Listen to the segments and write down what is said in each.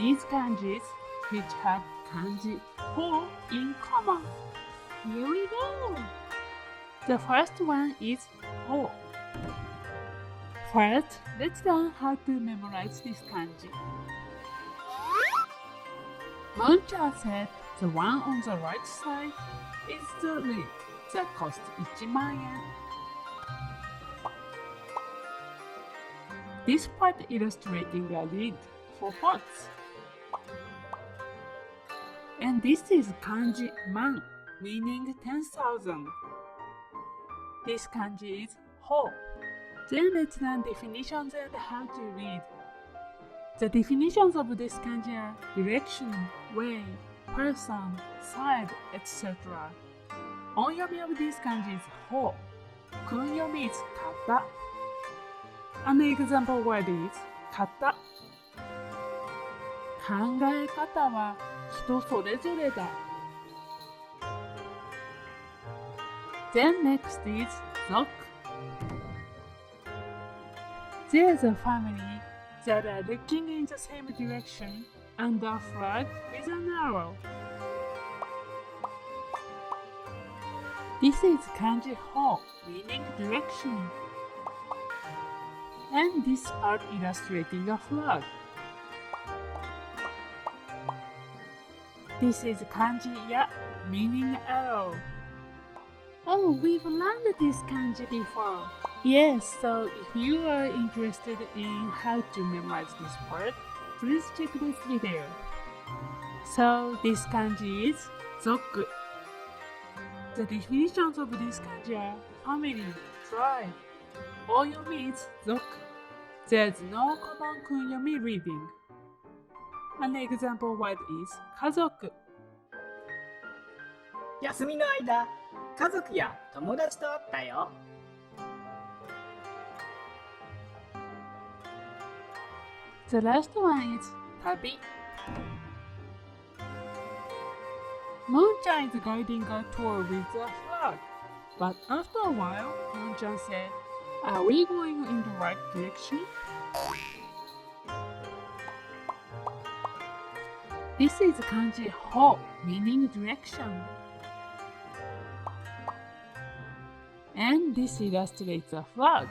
these kanjis which have kanji ho in common. Here we go! The first one is ho. First, let's learn how to memorize this kanji. Moon-chan said the one on the right side is the lead that costs 1,000,000 yen. This part illustrating a lead for pots. And this is kanji man, meaning 10,000. This kanji is ho. Then let's learn definitions and how to read. The definitions of this kanji are direction, way, person, side, etc. Onyomi of this kanji is ho. Kunyomi is kata. An example word is kata. 考え方は人それぞれだ。Then next is 族。There's a family that are looking in the same direction under a flag with an arrow. This is kanji ho, meaning direction. And this part illustrating a flag. This is kanji ya, meaning arrow. Oh, we've learned this kanji before. Yes, so if you are interested in how to memorize this part, please check this video. So this kanji is zoku. The definitions of this kanji are family, tribe. Onyomi is zoku. There's no common kunyomi reading. An example word is 家族。休みの間、家族や友達と会ったよ。The last one is 旅。Moon-chan is guiding a tour with a flag. But after a while, Moon-chan said, "Are we going in the right direction?" This is kanji ho, meaning direction. And this illustrates a flag.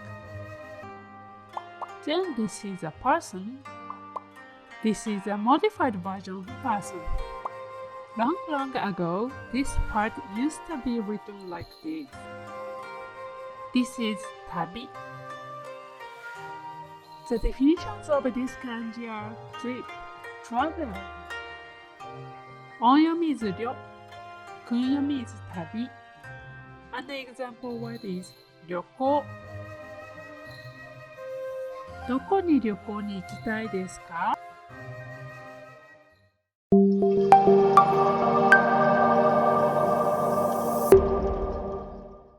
Then this is a person. This is a modified version of person. Long ago, this part used to be written like this. This is tabi. The definitions of this kanji are trip, travel. Onyomi is ryo. Kunyomi is tabi. An example word is 旅行。どこに旅行に行きたいですか？